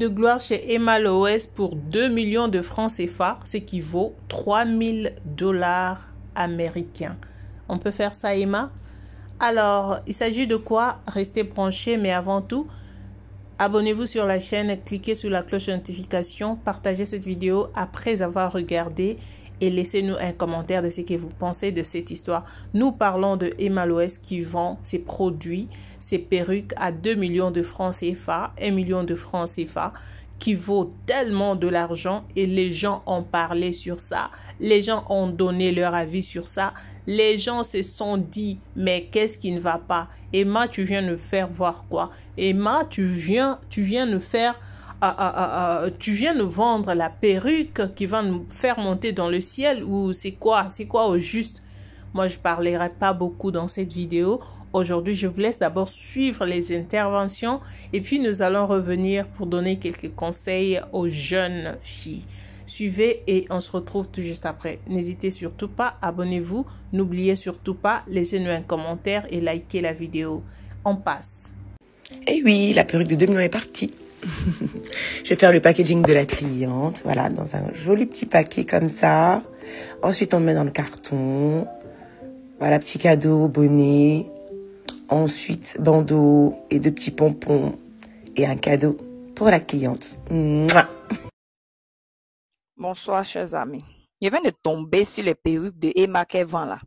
de gloire chez Emma Loès pour 2 millions de francs CFA, ce qui vaut 3000 dollars américains. On peut faire ça, Emma? Alors, il s'agit de quoi? Restez branchés, mais avant tout, abonnez-vous sur la chaîne, cliquez sur la cloche de notification, partagez cette vidéo après avoir regardé et laissez-nous un commentaire de ce que vous pensez de cette histoire. Nous parlons de Emma Loès qui vend ses produits, ses perruques à 2 millions de francs CFA, 1 million de francs CFA, qui vaut tellement de l'argent et les gens ont parlé sur ça. Les gens ont donné leur avis sur ça. Les gens se sont dit, mais qu'est-ce qui ne va pas? Emma, tu viens nous faire voir quoi? Emma, tu viens nous faire... tu viens nous vendre la perruque qui va nous faire monter dans le ciel ou c'est quoi? C'est quoi au juste? Moi, je ne parlerai pas beaucoup dans cette vidéo. Aujourd'hui, je vous laisse d'abord suivre les interventions et puis nous allons revenir pour donner quelques conseils aux jeunes filles. Suivez et on se retrouve tout juste après. N'hésitez surtout pas, abonnez-vous. N'oubliez surtout pas, laissez-nous un commentaire et likez la vidéo. On passe. Eh oui, la perruque de 2 millions est partie. Je vais faire le packaging de la cliente. Voilà, dans un joli petit paquet comme ça. Ensuite, on met dans le carton. Voilà, petit cadeau, bonnet. Ensuite, bandeau et 2 petits pompons. Et un cadeau pour la cliente. Mouah. Bonsoir, chers amis. Je viens de tomber sur les perruques de Emma qu'elle vend là.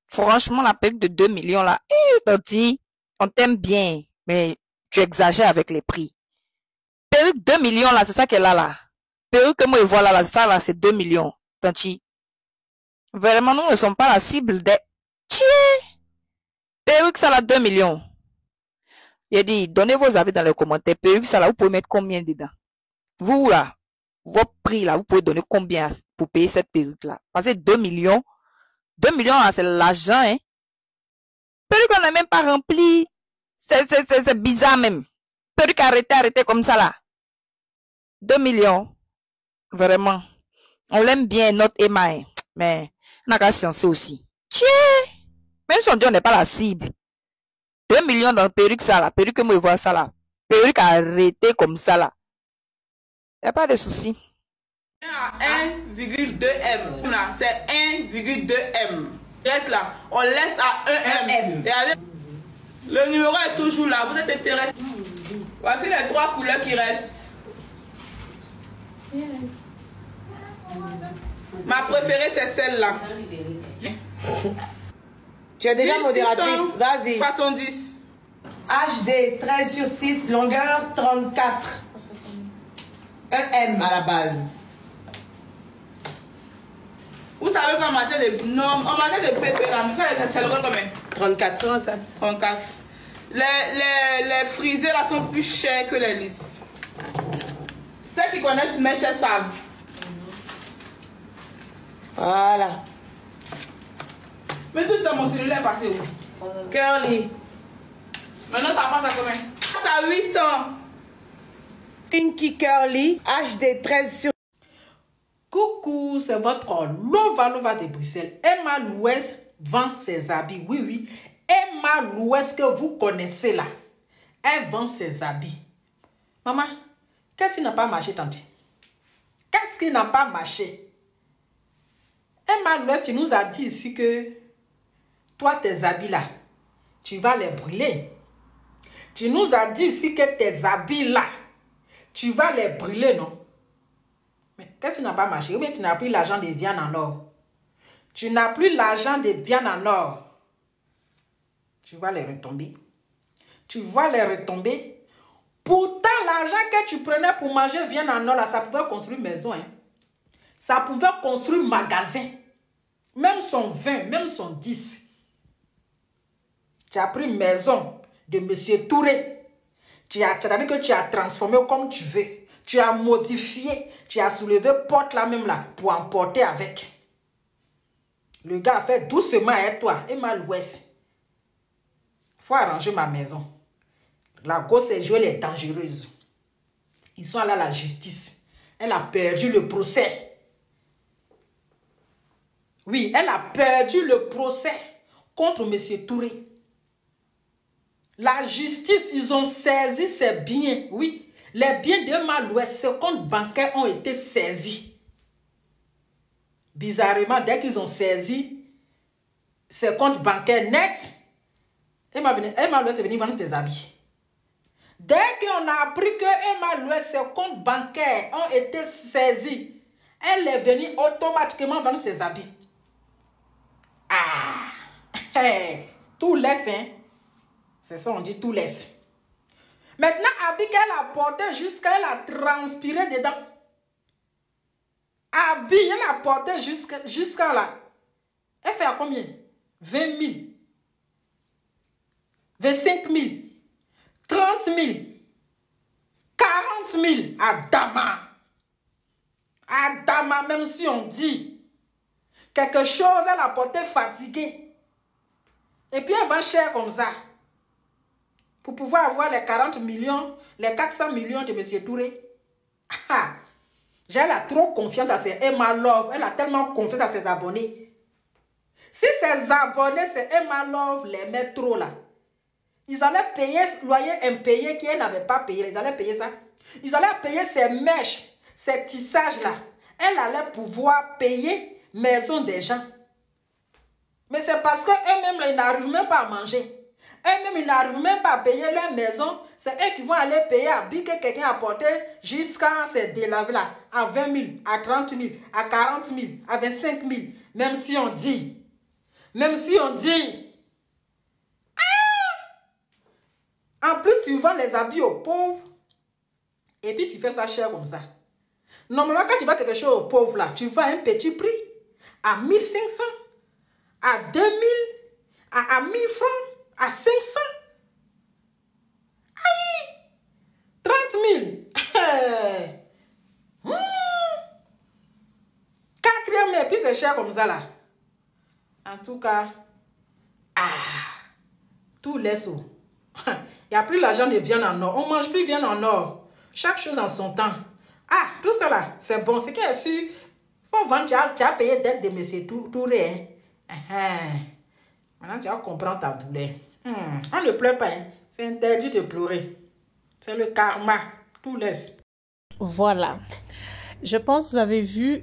Franchement, la perruque de 2 millions là, Tati, on t'aime bien, mais tu exagères avec les prix. Perruque 2 millions là, c'est ça qu'elle a là. Perruque que moi je vois là, ça là, c'est 2 millions. Tanti. Vraiment, nous ne sommes pas la cible des... Perruque ça là, 2 millions. Il a dit, donnez vos avis dans les commentaires. Perruque ça là, vous pouvez mettre combien dedans? Vous là, votre prix là, vous pouvez donner combien pour payer cette perruque là? Parce que 2 millions, 2 millions là, c'est l'argent, hein. Perruque on n'a même pas rempli. C'est bizarre même. Perruque arrêtez comme ça là. 2 millions. Vraiment. On l'aime bien, notre Emma, hein. Mais, on a qu'à sciencer aussi. Tiens! Même si on dit on n'est pas la cible. 2 millions dans perruque ça là. Perruque que moi je vois ça là. Perruque arrêtée comme ça là. Y a pas de souci. 1,2 M. Là, c'est 1,2 M. Là, on laisse à 1 M. Regardez. Le numéro est toujours là. Vous êtes intéressé. Voici les 3 couleurs qui restent. Ma préférée, c'est celle-là. Tu es déjà modératrice. Vas-y. 70. HD 13/6, longueur 34. EM à la base. Vous savez qu'en matière de normes, en matière de PP, là, c'est le combien? 34. 34. Les frisés là sont plus chers que les lisses. Ceux qui connaissent mes chers savent. Voilà. Mais tout ça, mon cellulaire est passé où? Curly. Maintenant, ça passe à combien? Ça passe à 800. Pinky Curly, HD 13/. Coucou, c'est votre Lova de Bruxelles. Emma Loès vend ses habits. Oui. Emma Loès que vous connaissez là. Elle vend ses habits. Maman, qu'est-ce qui n'a pas marché, tante? Qu'est-ce qui n'a pas marché? Emma Loès, tu nous as dit ici que toi, tes habits là, tu vas les brûler. Tu nous as dit ici que tes habits là, tu vas les brûler, non? Mais qu'est-ce qui n'a pas marché? Ou bien tu n'as plus l'argent de viande en or. Tu n'as plus l'argent de viande en or. Tu vas les retomber. Tu vas les retomber. Pourtant, l'argent que tu prenais pour manger viande en or, là, ça pouvait construire maison. Hein? Ça pouvait construire magasin. Même son 20, même son 10. Tu as pris maison de M. Touré. Tu as dit que tu as transformé comme tu veux. Tu as modifié. Tu as soulevé porte là même là pour emporter avec. Le gars a fait doucement avec toi. Emma Loès. Il faut arranger ma maison. La gosse est jouée, elle est dangereuse. Ils sont allés à la justice. Elle a perdu le procès. Oui, elle a perdu le procès contre M. Touré. La justice, ils ont saisi ses biens. Oui, Les biens d'Emma Louest, ses comptes bancaires ont été saisis. Bizarrement, dès qu'ils ont saisi ses comptes bancaires nets, Emma Louest est venue vendre ses habits. Dès qu'on a appris que Emma Louest, ses comptes bancaires ont été saisis, elle est venue automatiquement vendre ses habits. Ah! Hey, tout laisse, hein? C'est ça, on dit tout laisse. Maintenant, habit qu'elle a porté jusqu'à, elle a transpiré dedans. Habit, elle a porté jusqu'à là. Elle fait à combien? 20 000. 25 000. 30 000. 40 000. Adama. Adama, même si on dit quelque chose, elle a porté fatiguée. Et puis elle vend cher comme ça. Pour pouvoir avoir les 40 millions, les 400 millions de M. Touré. Elle a trop confiance à ses Emma Love. Elle a tellement confiance à ses abonnés. Si ses abonnés, c'est Emma Love, les met trop là. Ils allaient payer loyer impayé qu'elle n'avait pas payé. Ils allaient payer ça. Ils allaient payer ses mèches, ses tissages là. Elle allait pouvoir payer maison des gens. Mais c'est parce qu'eux-mêmes, ils n'arrivent même pas à manger. Eux-mêmes, ils n'arrivent même pas à payer leur maison. C'est eux qui vont aller payer à Bic que quelqu'un a porté jusqu'à ces délavés là. À 20 000, à 30 000, à 40 000, à 25 000. Même si on dit. En plus, tu vends les habits aux pauvres. Et puis, tu fais ça cher comme ça. Normalement, quand tu vends quelque chose aux pauvres, là, tu vends un petit prix. À 1 500, à 2 000, à 1 000 francs, à 500. Aïe! 30 000. Quatrième, et puis c'est cher comme ça, là. En tout cas, tout laisse où. Il n'y a plus l'argent de viande en or. On ne mange plus viande en or. Chaque chose en son temps. Tout ça là, c'est bon. C'est qu'il y a su. Il faut vendre. Tu as payé dette de M. Touré. Maintenant, tu vas comprendre ta douleur. On ne pleure pas. C'est interdit de pleurer. C'est le karma. Tout laisse. Voilà. Je pense que vous avez vu,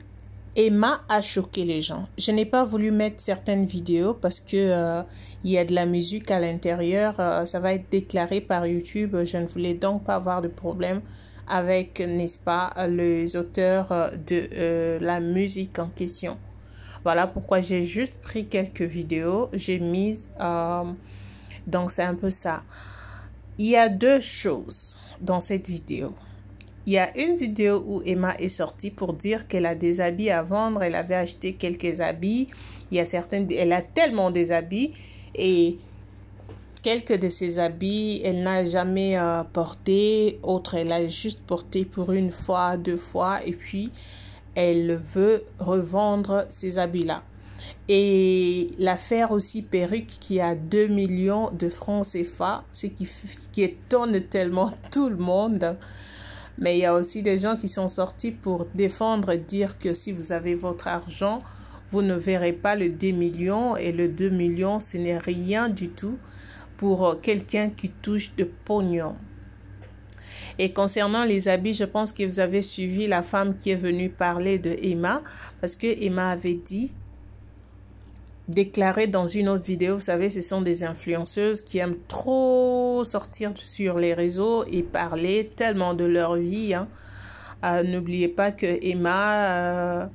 Emma a choqué les gens. Je n'ai pas voulu mettre certaines vidéos parce que il y a de la musique à l'intérieur. Ça va être déclaré par YouTube. Je ne voulais donc pas avoir de problème avec, n'est-ce pas, les auteurs de la musique en question. Voilà pourquoi j'ai juste pris quelques vidéos. J'ai mis... donc, c'est un peu ça. Il y a deux choses dans cette vidéo. Il y a une vidéo où Emma est sortie pour dire qu'elle a des habits à vendre. Elle avait acheté quelques habits. Il y a certaines... Elle a tellement des habits. Et quelques de ces habits, elle n'a jamais porté. Autres, elle a juste porté pour une fois, 2 fois. Et puis, elle veut revendre ces habits-là. Et l'affaire aussi perruque qui a 2 millions de francs CFA, ce qui étonne tellement tout le monde. Mais il y a aussi des gens qui sont sortis pour défendre, dire que si vous avez votre argent, vous ne verrez pas le 2 millions. Et le 2 millions, ce n'est rien du tout pour quelqu'un qui touche de pognon. Et concernant les habits, je pense que vous avez suivi la femme qui est venue parler de Emma. Parce que Emma avait dit, déclaré dans une autre vidéo, vous savez, ce sont des influenceuses qui aiment trop sortir sur les réseaux et parler tellement de leur vie. N'oubliez pas que Emma,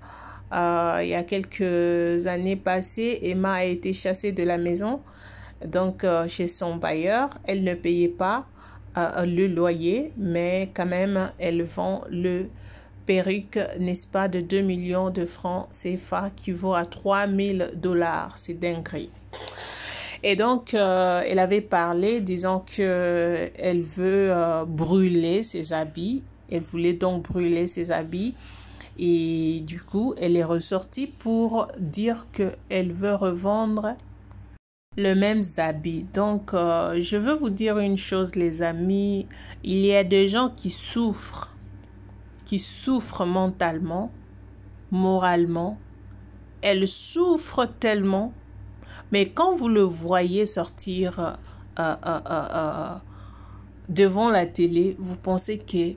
il y a quelques années passées, Emma a été chassée de la maison. Donc, chez son bailleur, elle ne payait pas le loyer, mais quand même, elle vend le perruque, n'est-ce pas, de 2 millions de francs CFA qui vaut à 3 000 $. C'est dinguerie. Et donc, elle avait parlé disant qu'elle veut brûler ses habits. Elle voulait donc brûler ses habits. Et du coup, elle est ressortie pour dire qu'elle veut revendre les mêmes habits. Donc, je veux vous dire une chose, les amis. Il y a des gens qui souffrent mentalement, moralement. Elles souffrent tellement. Mais quand vous le voyez sortir devant la télé, vous pensez que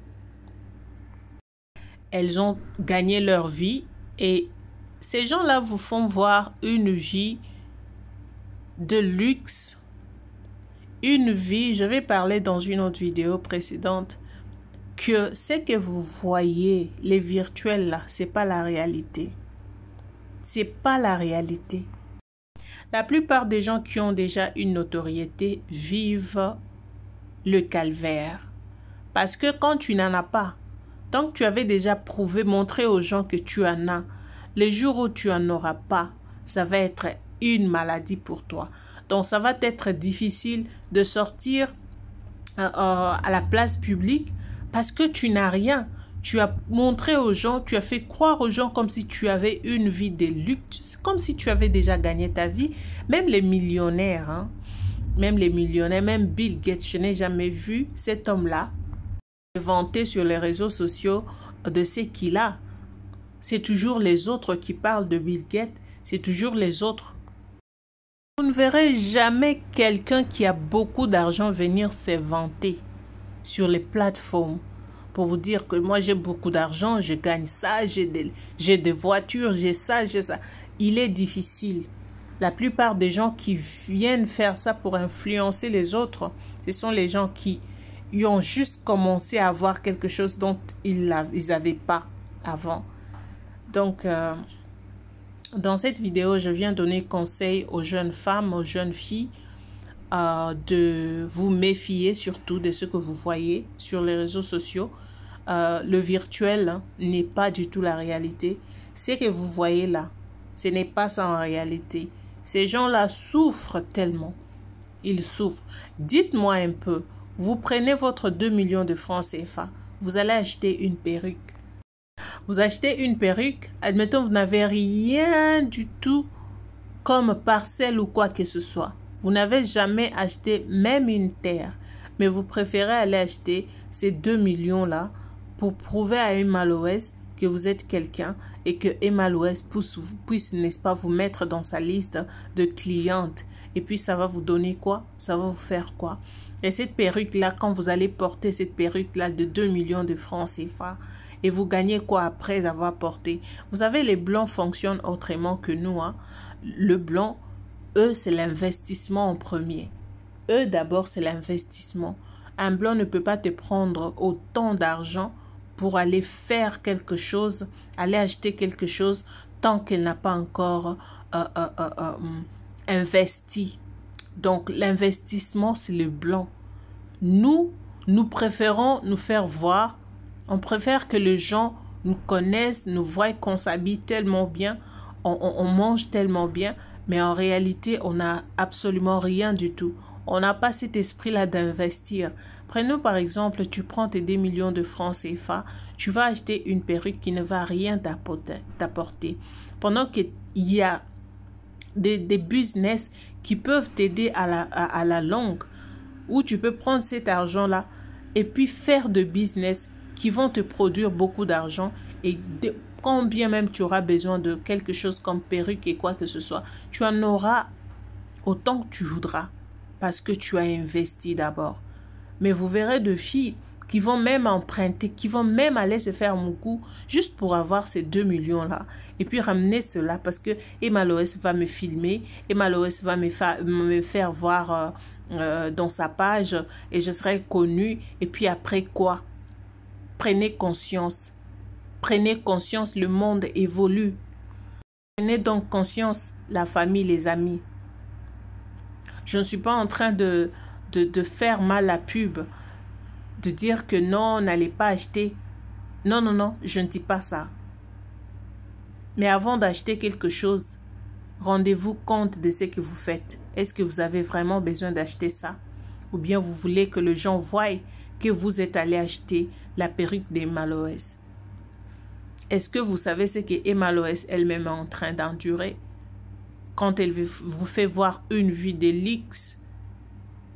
elles ont gagné leur vie et ces gens-là vous font voir une vie de luxe, une vie, je vais parler dans une autre vidéo précédente, que ce que vous voyez, les virtuels là, c'est pas la réalité. C'est pas la réalité. La plupart des gens qui ont déjà une notoriété vivent le calvaire. Parce que quand tu n'en as pas, tant que tu avais déjà prouvé, montré aux gens que tu en as, les jours où tu n'en auras pas, ça va être une maladie pour toi. Donc, ça va être difficile de sortir à la place publique parce que tu n'as rien. Tu as montré aux gens, tu as fait croire aux gens comme si tu avais une vie de luxe, comme si tu avais déjà gagné ta vie. Même les millionnaires, hein, même Bill Gates, je n'ai jamais vu cet homme-là vanter sur les réseaux sociaux de ce qu'il a. C'est toujours les autres qui parlent de Bill Gates, c'est toujours les autres. Vous ne verrez jamais quelqu'un qui a beaucoup d'argent venir se vanter sur les plateformes pour vous dire que moi j'ai beaucoup d'argent, je gagne ça, j'ai des voitures, j'ai ça, j'ai ça. Il est difficile. La plupart des gens qui viennent faire ça pour influencer les autres, ce sont les gens qui ont juste commencé à avoir quelque chose dont ils n'avaient pas avant. Donc, dans cette vidéo, je viens donner conseil aux jeunes femmes, aux jeunes filles, de vous méfier surtout de ce que vous voyez sur les réseaux sociaux. Le virtuel hein, n'est pas du tout la réalité. Ce que vous voyez là, ce n'est pas ça en réalité. Ces gens-là souffrent tellement. Ils souffrent. Dites-moi un peu, vous prenez votre 2 millions de francs CFA, vous allez acheter une perruque. Vous achetez une perruque, admettons vous n'avez rien du tout comme parcelle ou quoi que ce soit. Vous n'avez jamais acheté même une terre, mais vous préférez aller acheter ces 2 millions-là pour prouver à Emma Loès que vous êtes quelqu'un et que Emma Loès puisse, n'est-ce pas, vous mettre dans sa liste de clientes. Et puis ça va vous donner quoi? Ça va vous faire quoi? Et cette perruque-là, quand vous allez porter cette perruque-là de 2 millions de francs CFA, et vous gagnez quoi après avoir porté? Vous savez, les blancs fonctionnent autrement que nous. Hein? Le blanc, eux, c'est l'investissement en premier. Eux, d'abord, c'est l'investissement. Un blanc ne peut pas te prendre autant d'argent pour aller faire quelque chose, aller acheter quelque chose, tant qu'elle n'a pas encore investi. Donc, l'investissement, c'est le blanc. Nous préférons nous faire voir. On préfère que les gens nous connaissent, nous voient qu'on s'habille tellement bien, on mange tellement bien, mais en réalité, on n'a absolument rien du tout. On n'a pas cet esprit-là d'investir. Prenons par exemple, tu prends tes 2 millions de francs CFA, tu vas acheter une perruque qui ne va rien t'apporter. Pendant qu'il y a des business qui peuvent t'aider à la longue, où tu peux prendre cet argent-là et puis faire de business qui vont te produire beaucoup d'argent et quand bien même tu auras besoin de quelque chose comme perruque et quoi que ce soit, tu en auras autant que tu voudras parce que tu as investi d'abord. Mais vous verrez de filles qui vont même emprunter, qui vont même aller se faire moukou juste pour avoir ces 2 millions-là et puis ramener cela parce que Emma Loès va me filmer, Emma Loès va me faire voir dans sa page et je serai connue et puis après quoi? Prenez conscience, le monde évolue. Prenez donc conscience, la famille, les amis. Je ne suis pas en train de faire mal la pub, de dire que non, n'allez pas acheter. Non, non, non, je ne dis pas ça. Mais avant d'acheter quelque chose, rendez-vous compte de ce que vous faites. Est-ce que vous avez vraiment besoin d'acheter ça? Ou bien vous voulez que les gens voient que vous êtes allé acheter la perruque d'Emma Loès? Est-ce que vous savez ce que Emma Loès elle-même est en train d'endurer quand elle vous fait voir une vie de luxe?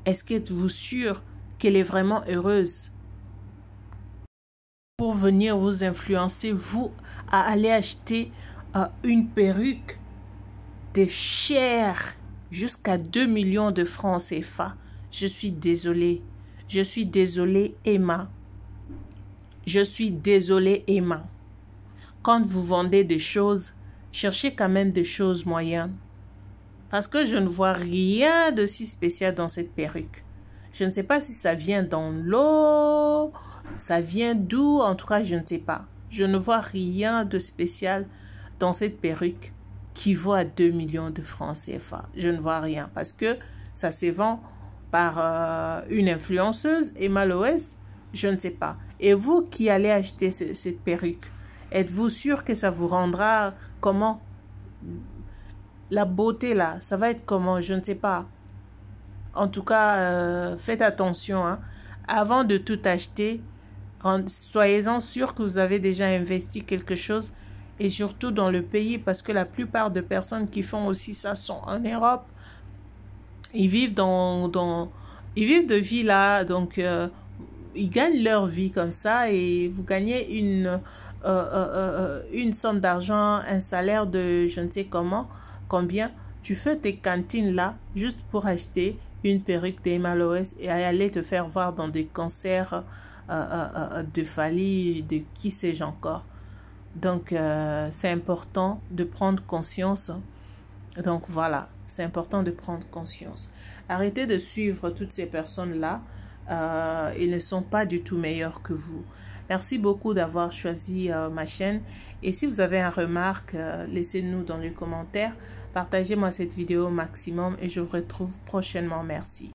Est-ce que vous êtes sûr qu'elle est vraiment heureuse? Pour venir vous influencer, vous, à aller acheter une perruque de cher jusqu'à 2 millions de francs CFA. Je suis désolée. Je suis désolée, Emma. Je suis désolée, Emma. quand vous vendez des choses, cherchez quand même des choses moyennes. Parce que je ne vois rien de si spécial dans cette perruque. Je ne sais pas si ça vient dans l'eau, ça vient d'où, en tout cas, je ne sais pas. Je ne vois rien de spécial dans cette perruque qui vaut à 2 millions de francs CFA. Je ne vois rien parce que ça se vend par une influenceuse, Emma Loès, je ne sais pas. Et vous qui allez acheter cette perruque, êtes-vous sûr que ça vous rendra comment? La beauté là, ça va être comment? Je ne sais pas. En tout cas, faites attention. Hein. Avant de tout acheter, soyez-en sûrs que vous avez déjà investi quelque chose et surtout dans le pays parce que la plupart des personnes qui font aussi ça sont en Europe. Ils vivent ils vivent de vie là, donc ils gagnent leur vie comme ça et vous gagnez une somme d'argent, un salaire de je ne sais combien. Tu fais tes cantines là juste pour acheter une perruque d'Emma Loès et aller te faire voir dans des concerts de Fally, de qui sais-je encore. Donc, c'est important de prendre conscience. Donc, voilà, c'est important de prendre conscience. Arrêtez de suivre toutes ces personnes-là. Ils ne sont pas du tout meilleurs que vous. Merci beaucoup d'avoir choisi ma chaîne. Et si vous avez une remarque, laissez-nous dans les commentaires. Partagez-moi cette vidéo au maximum et je vous retrouve prochainement. Merci.